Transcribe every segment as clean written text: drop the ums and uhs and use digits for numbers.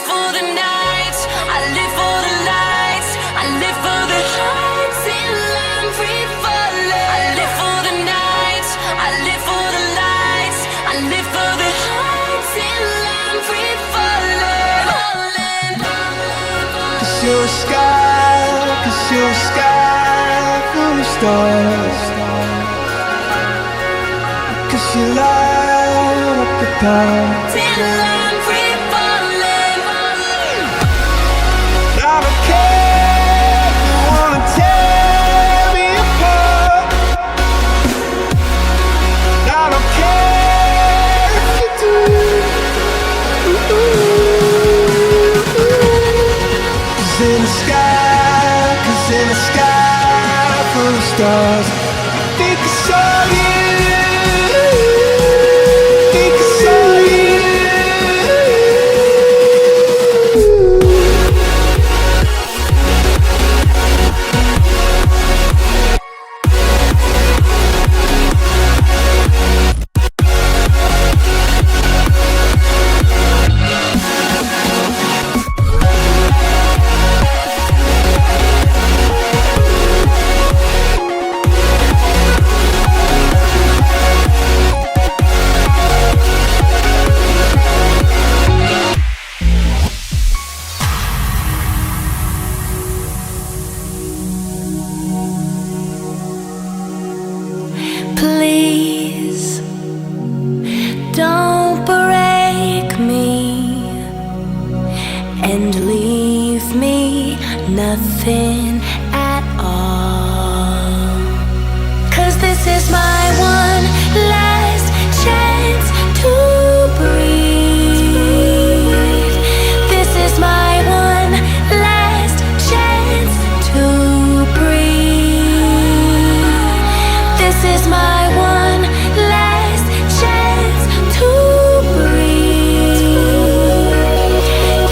for the night, I live for the lights, I live for the heights till I'm free falling. I live for the night, I live for the lights, I live for the heights till I'm free falling. Cause you're a sky, cause you're a sky full of stars. Cause you light up the path Till I'm free falling. I don't care if you wanna tear me apart. I don't care if you do. Cause in the sky full of stars, I think I saw you. Think I saw you. Please don't break me and leave me nothing at all. 'Cause this is my one last chance to breathe. This is my one last chance to breathe. This is my one last chance to breathe.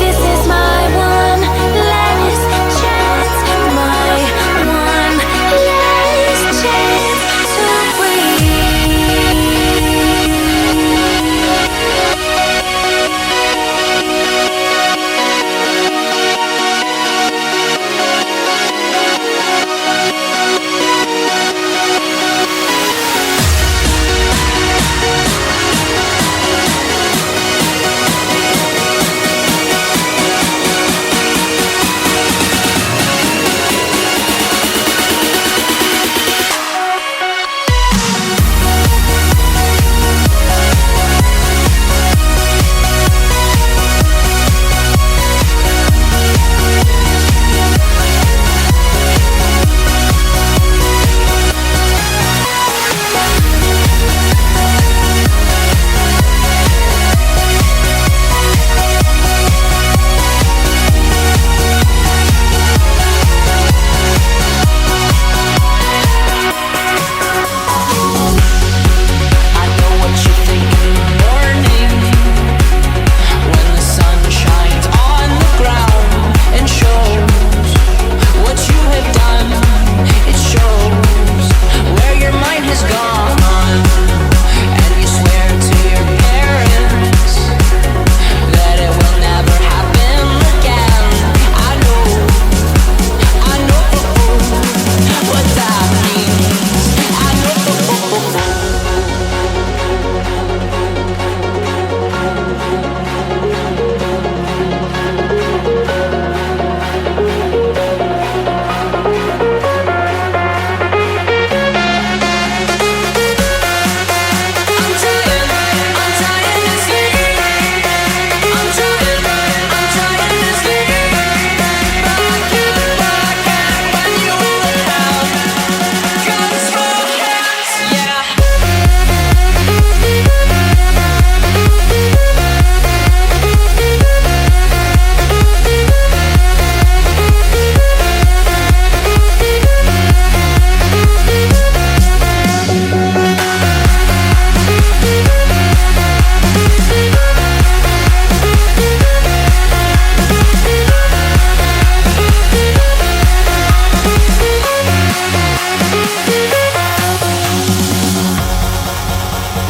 This is my one last chance, my one last chance to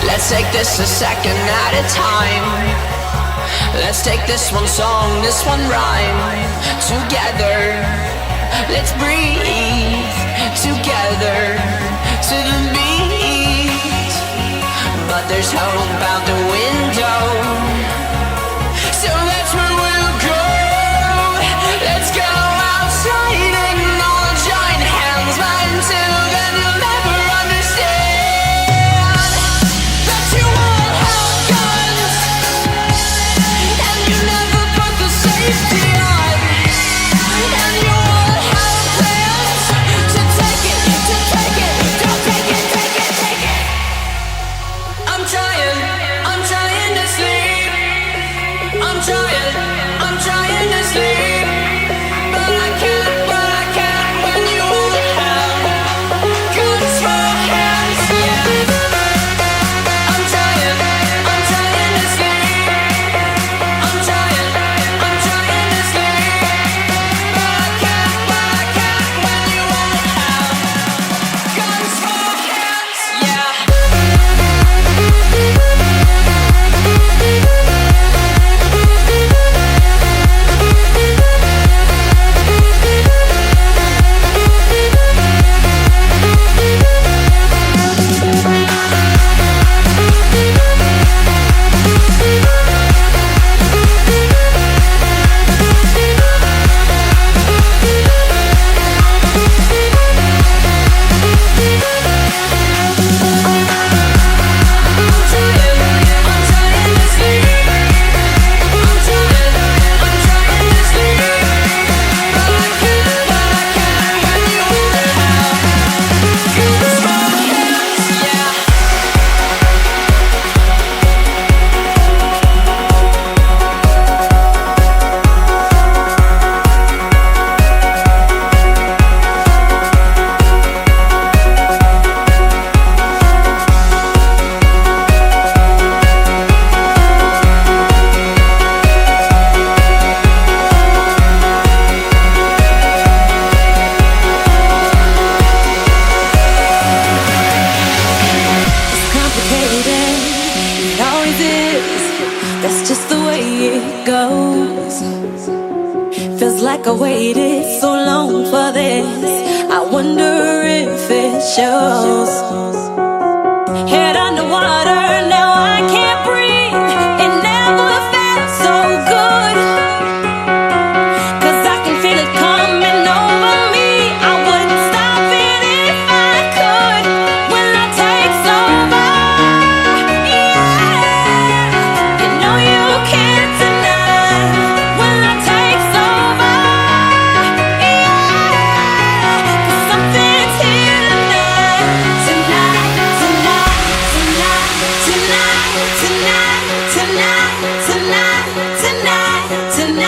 Let's take this a second at a time. Let's take this one song, this one rhyme together. Let's breathe together to the beat. But there's hope out the window, so that's where we'll go. Let's go outside and all join hands, but until then you'll never understand that you all have guns and you never put the safety on, and you all have plans to take it, don't take it, take it, take it. I'm trying to sleep. I'm trying to sleep, but I can't when you all have guns for hands. Yeah, I'm trying to sleep. I'm trying to sleep, but I can't when you all have guns for hands. Yeah. That's just the way it goes. Feels like I waited so long for this. I wonder if it shows. Head underwater, now I can't breathe. It never felt so good, 'cause I can feel it coming over me. I wouldn't stop it if I could. When love takes over, yeah, you know you can't deny. When love takes over, yeah, 'cause something's here tonight. Tonight, tonight, tonight, tonight, tonight, tonight, tonight, tonight,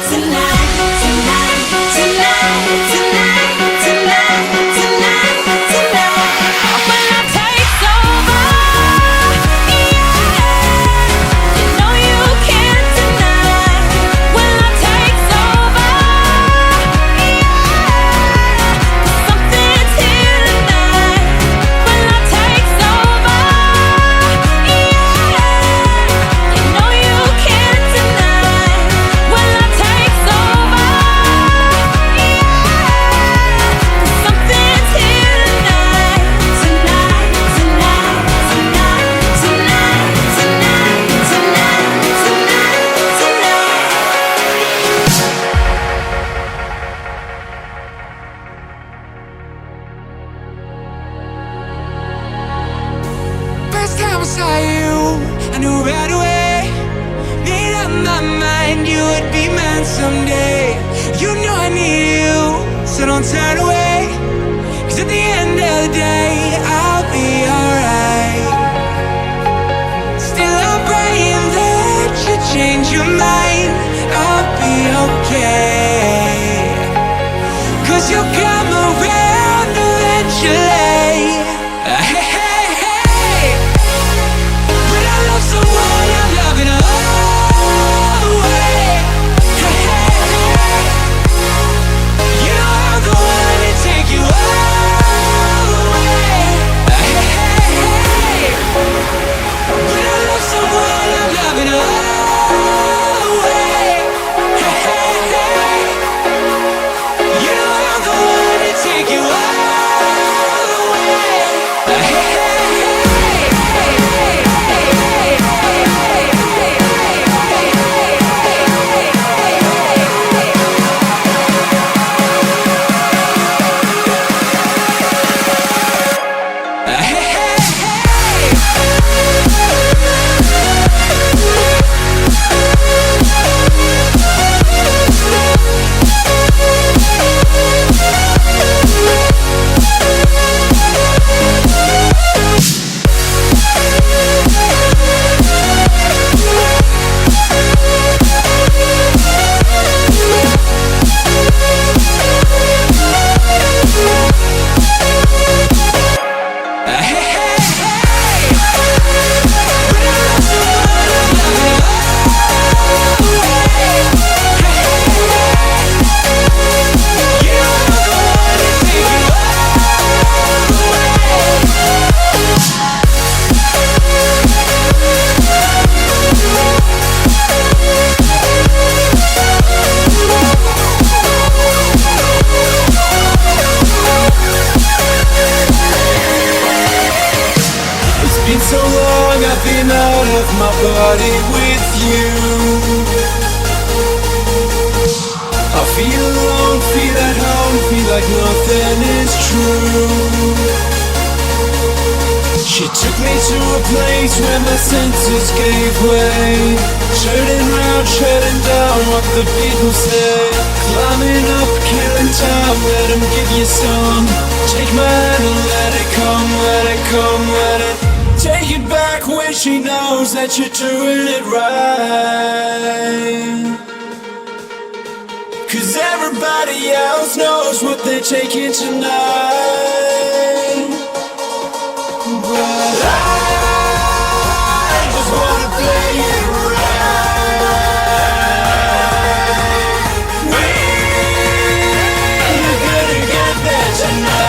tonight, tonight, tonight, tonight, tonight, tonight, tonight. When love takes over, yeah, you know you can't deny. When love takes over, yeah, 'cause something's here tonight. When love takes over, yeah, you know you can't deny. When love takes over, yeah, 'cause something's here tonight. Tonight, tonight, tonight, tonight, tonight, tonight, First time I saw you, I knew right away. Made up my mind you would be mine someday. You know I need you, so don't turn away. 'Cause at the end of the day, I'll be alright. Still I'm praying that you change your mind. I'll be okay, 'cause you'll come around eventually. Hey, hey, hey. When I love someone, I'm loving away. Hey, hey, hey. You know I'm the one to take you away. Hey, hey, hey. When I love someone, I'm loving away. like nothing is true. She took me to a place where my senses gave way, turning round, treading down what the people say. Climbing up, killing time, let them give you some. Take my hand and let it come, let it come, let it. Take it back when she knows that you're doing it right. 'Cause everybody else knows what they're taking tonight. But I just wanna play it right. We're gonna get there tonight.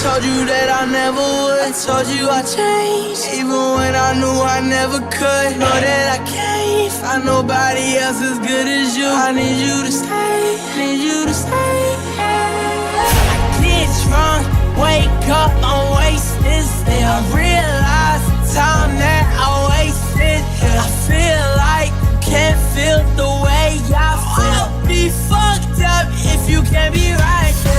Told you that I never would. Told you I changed, even when I knew I never could. Know that I can't find nobody else as good as you. I need you to stay, need you to stay. I get drunk, wake up, I'm wasted still. I realize the time that I wasted. I feel like you can't feel the way I feel. I'll be fucked up if you can't be right there.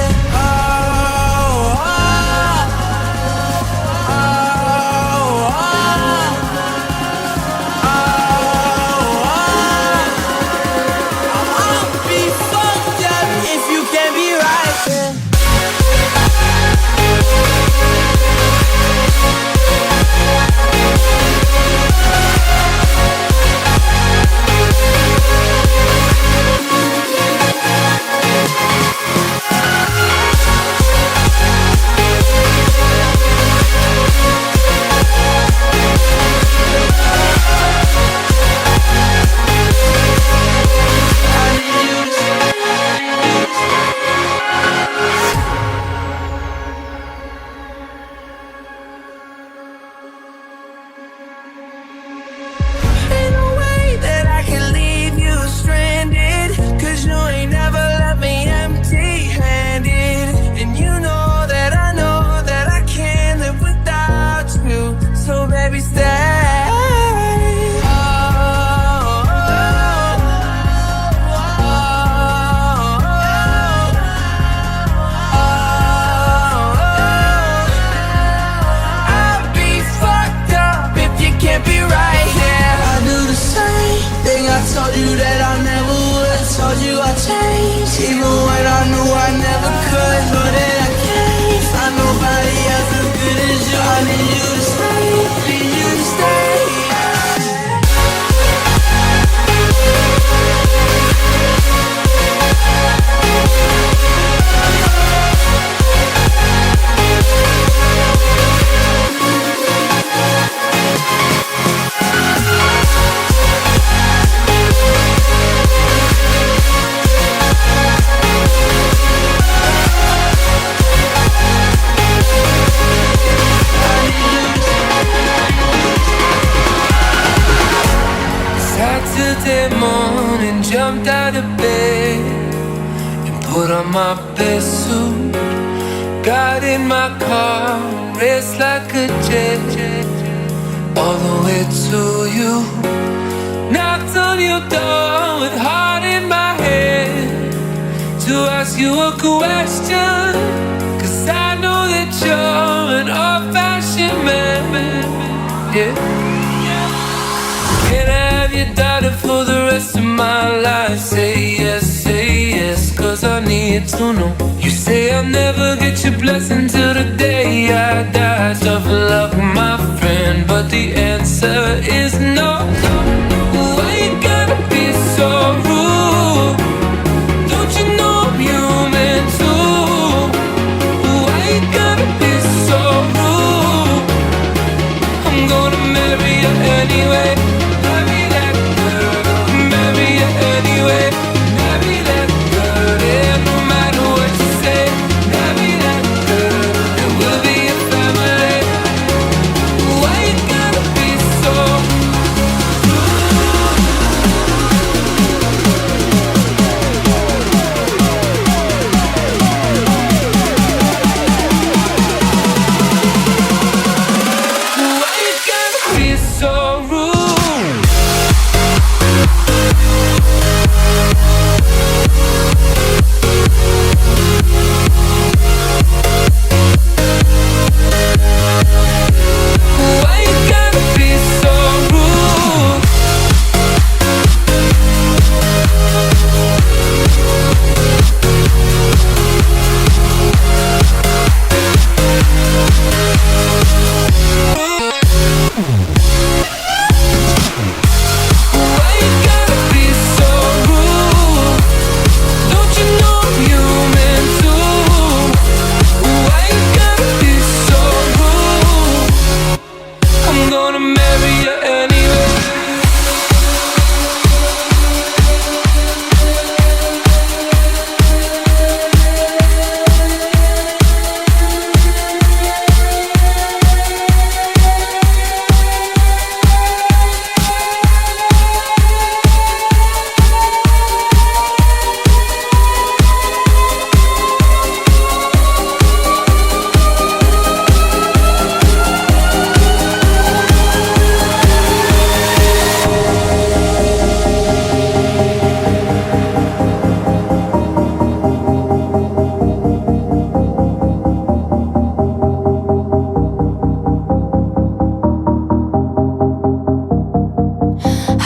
Told you that I never would. Told you I changed, even when I knew I never could. Know that I can't find nobody else as good as you. I need you to stay, need you to stay. Saturday morning, jumped out of bed and put on my best suit. Got in my car, raced like a jet all the way to you. Knocked on your door with heart in my head to ask you a question, 'cause I know that you're an old-fashioned man. Yeah. Can I have your daughter for the rest rest of my life. Say yes, 'cause I need to know. You say I'll never get your blessing till the day I die. Tough luck, my friend, but the answer is no. Why you gotta be so rude? Don't you know I'm human too? Why you gotta be so rude? I'm gonna marry you anyway. Marry that girl. Marry you anyway. Marry that girl. Yeah, no matter what you say. Marry that girl. And we'll be a family. Why you gotta be so Why you gotta be so rude? Why you gotta be so rude? Why you gotta be so rude? Don't you know I'm human too? Why you gotta be so rude? I'm gonna marry you anyway.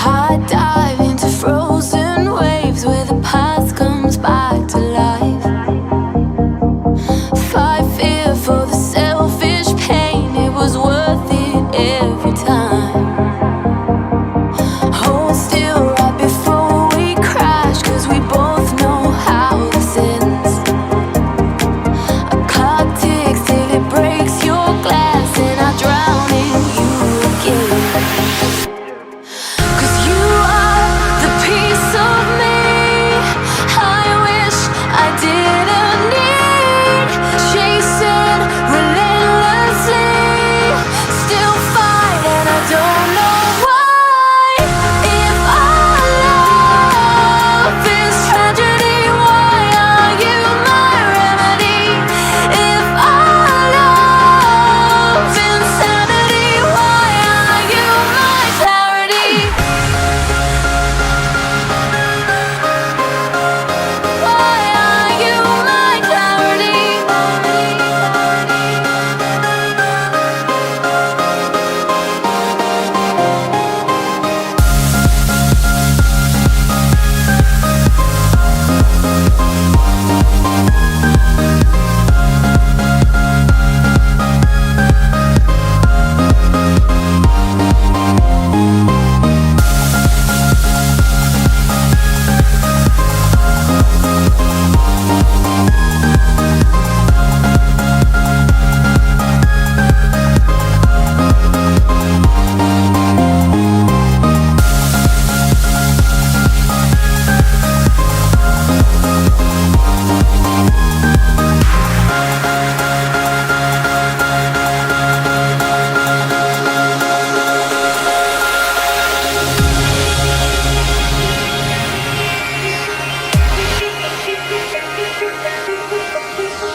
High dive into frozen waves where the past comes back to life. Fight fear for the selfish pain, it was worth it every time. Hold still right before we crash, 'cause we both know how this ends. A clock ticks till it breaks your glass, and I drown in you again. 'Cause you are the piece of me I wish I didn't need. Chasing relentlessly, still fight and I don't know why. If our love is tragedy, why are you my remedy? If our love insanity, why are you my clarity? Why are you my clarity?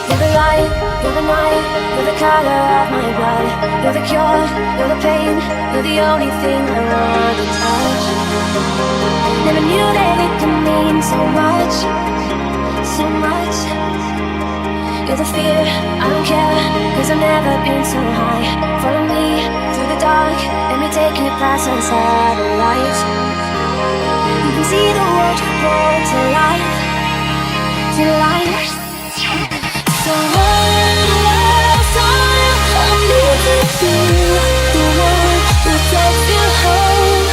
You're the light, you're the night, you're the color of my blood. You're the cure, you're the pain, you're the only thing I want to touch. Never knew that it could mean so much, so much. You're the fear, I don't care, 'cause I've never been so high. Follow me through the dark, let me take you past our satellites. can see the world brought to life, to life. So one last time, I need to feel the one who takes you home.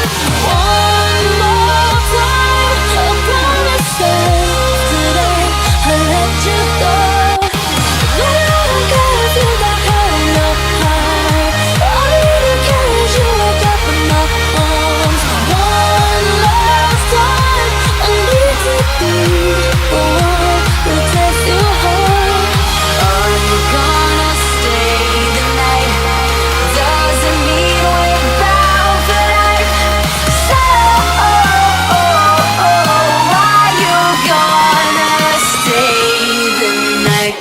One more time, I promise today I'll let you go. No, I don't care if you got hurt or not. All I really care is you wake up in my arms. One last time, I need to be the one who takes you home. Are you gonna stay the night? Doesn't mean we're bound for life. So, are you gonna stay the night?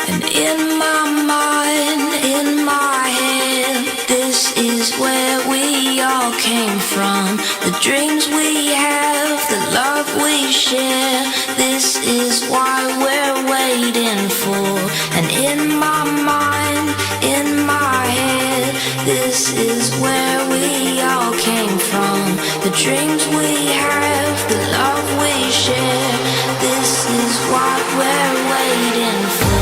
And in my mind, in my head, this is where we all came from. The dreams we have, the love we share, this is why we're waiting for. And in my mind, in my head, this is where we all came from. The dreams we have, the love we share, this is what we're waiting for.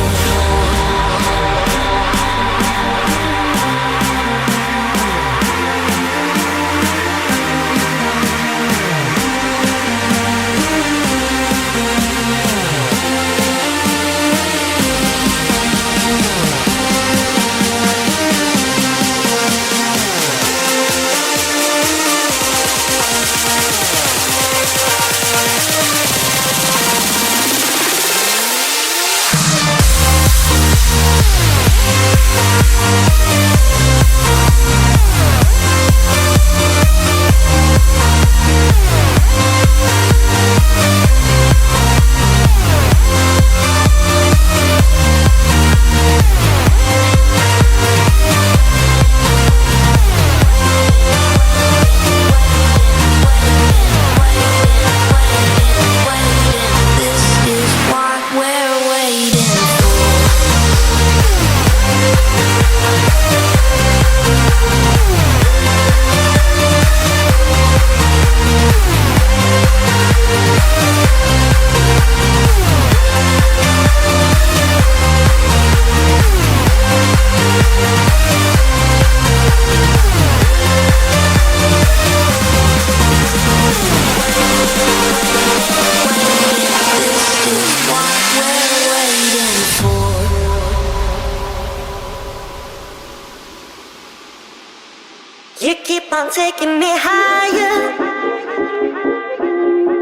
You keep on taking me higher,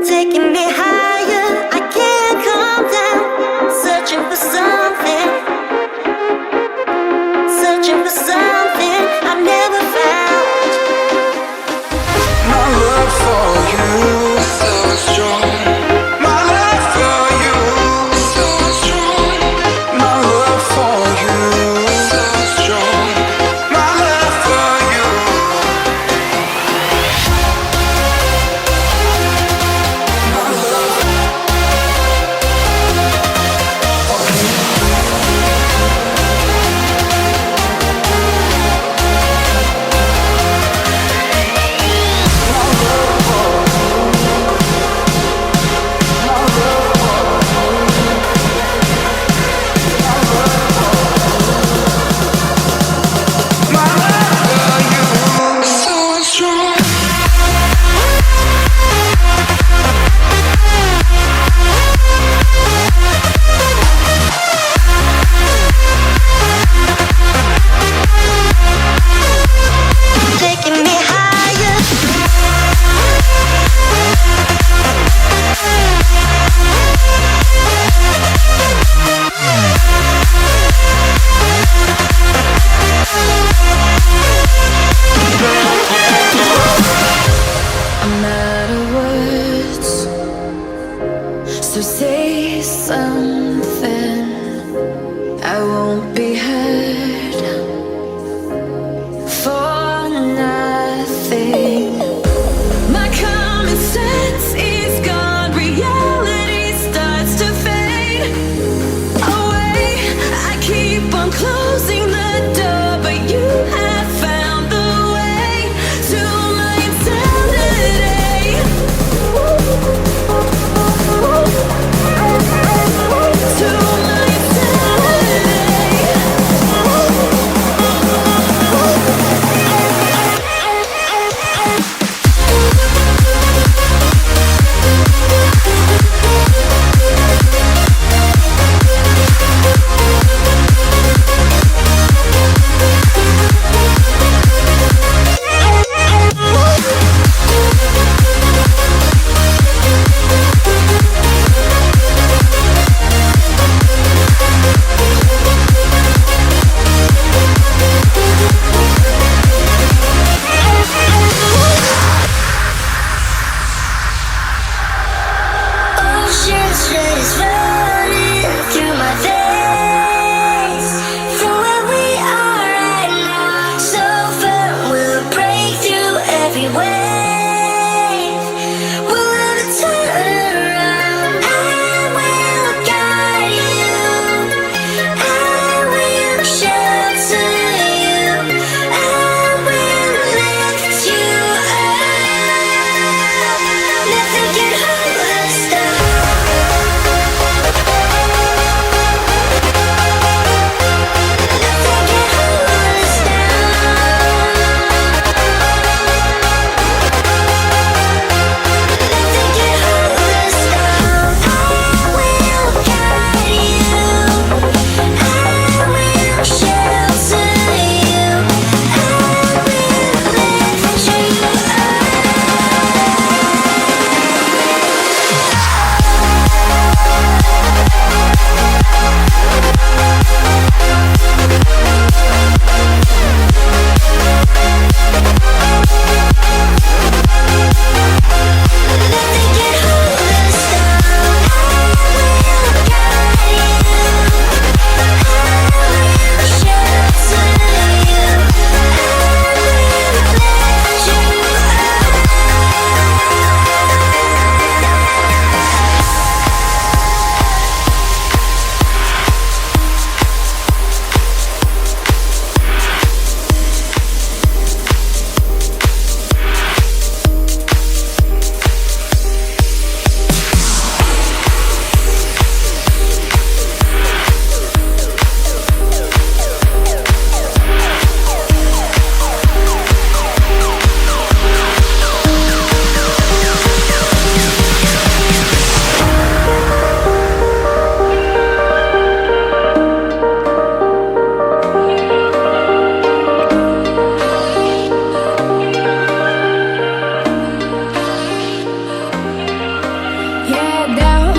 taking me higher. I can't calm down, searching for something, searching for something I've never found. My love for you so strong. My love for you so strong. My love for you so strong. My love for you. My love every wave will never turn around. I will guide you, I will shelter you, I will lift you up. Nothing can hold us down. Nothing can hold us down. I will guide you, I will shelter you, I will lift you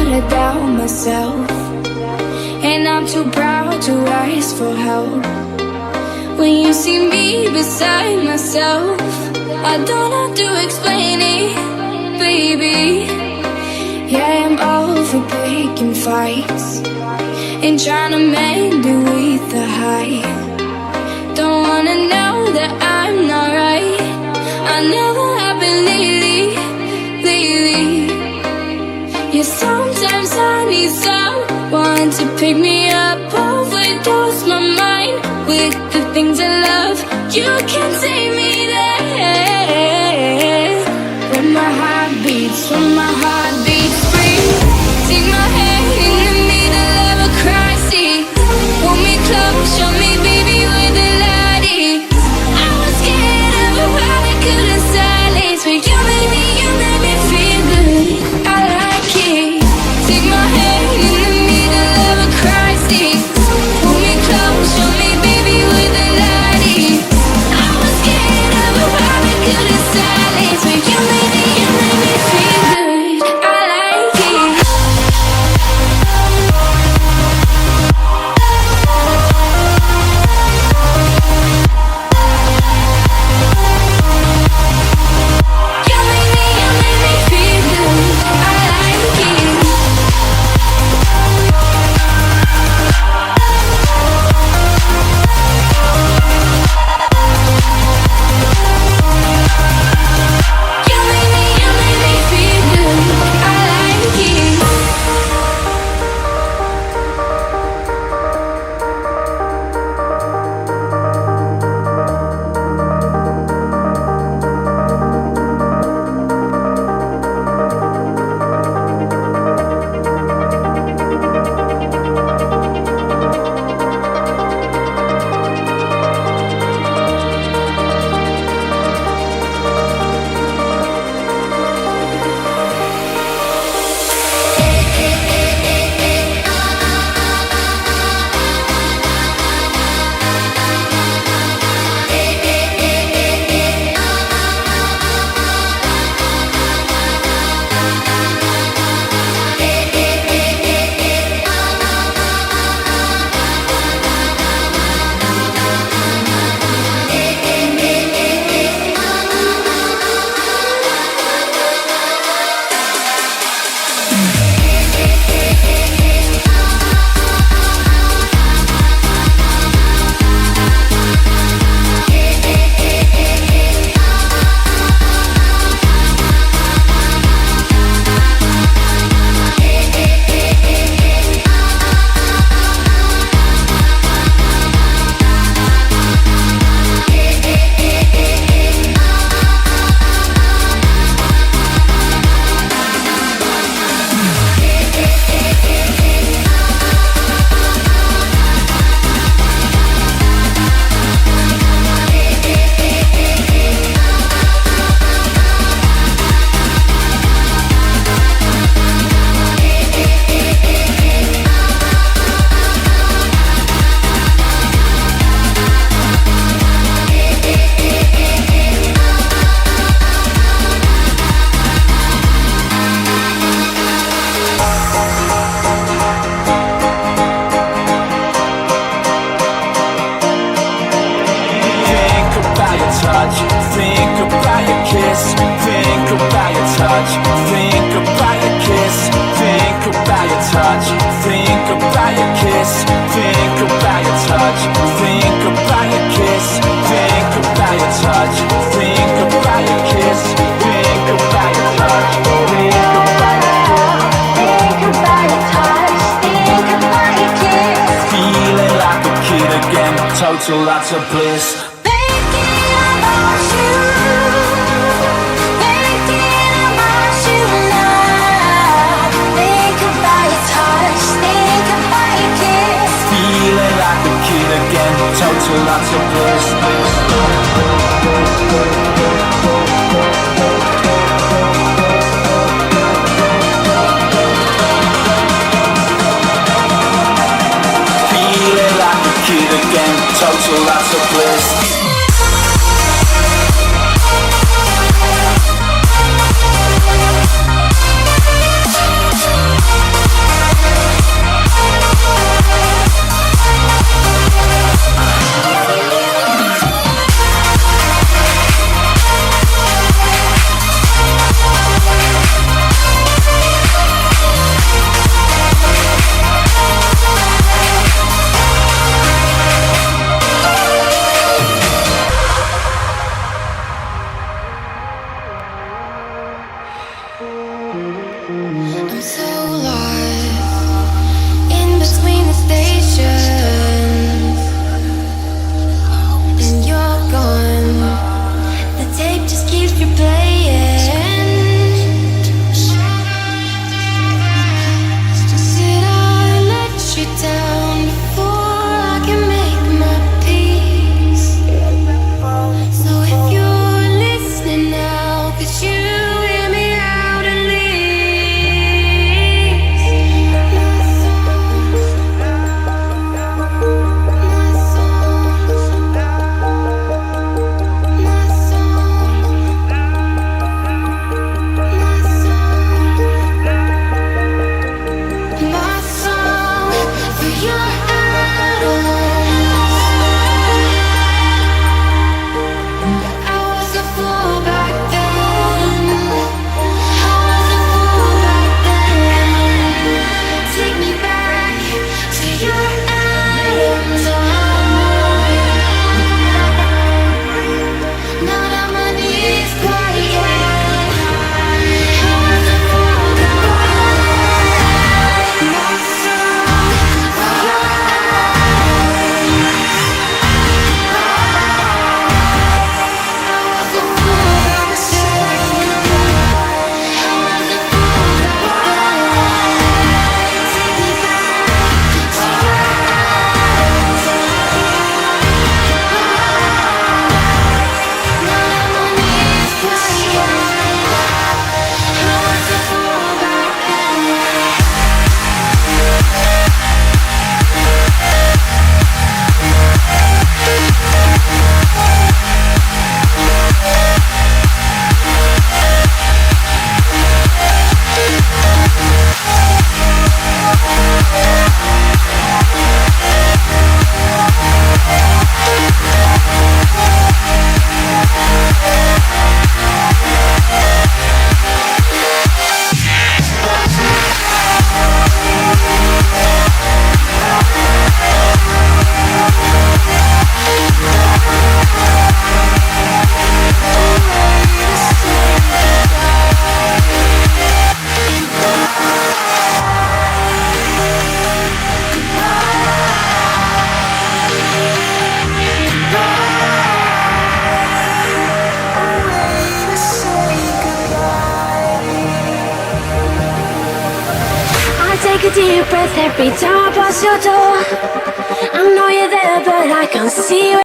I doubt myself, and I'm too proud to ask for help. When you see me beside myself, I don't have to explain it, baby. Yeah, I'm all for picking fights and trying to mend it with the high. Don't wanna know that I'm not right. I never have been lately, lately. Yeah, sometimes I need someone to pick me up, overdose my mind with the things I love. You can take me there. When my heart beats free. Take my hand in the middle of a crisis. Hold me close, show me baby where the light is. I was scared of how I couldn't silence, but you made me feel good. I like it. Take my hand in the middle of a crisis. Hold me close, show me baby where the light is. I was scared of how I couldn't silence, but you made me feel good. total lots of bliss. Thinking about you, thinking about you now. Think about your touch, think about your kiss. Feeling like a kid again, total lots of bliss. Feeling like a kid again, total lots of bliss. I'm so lost in between the stations, and you're gone. The tape just keeps replaying. Did I let you down before I can make my peace? So if you're listening now, could you hear me out at least? My songs, my songs, my songs, my song for your atoms. I was a fool back then. I was a fool back then. Take me back to your atoms. Not on my knees quite yet. I was a fool back then. My song for your Take a deep breath every time I pass your door. I know you're there, but I can't see you.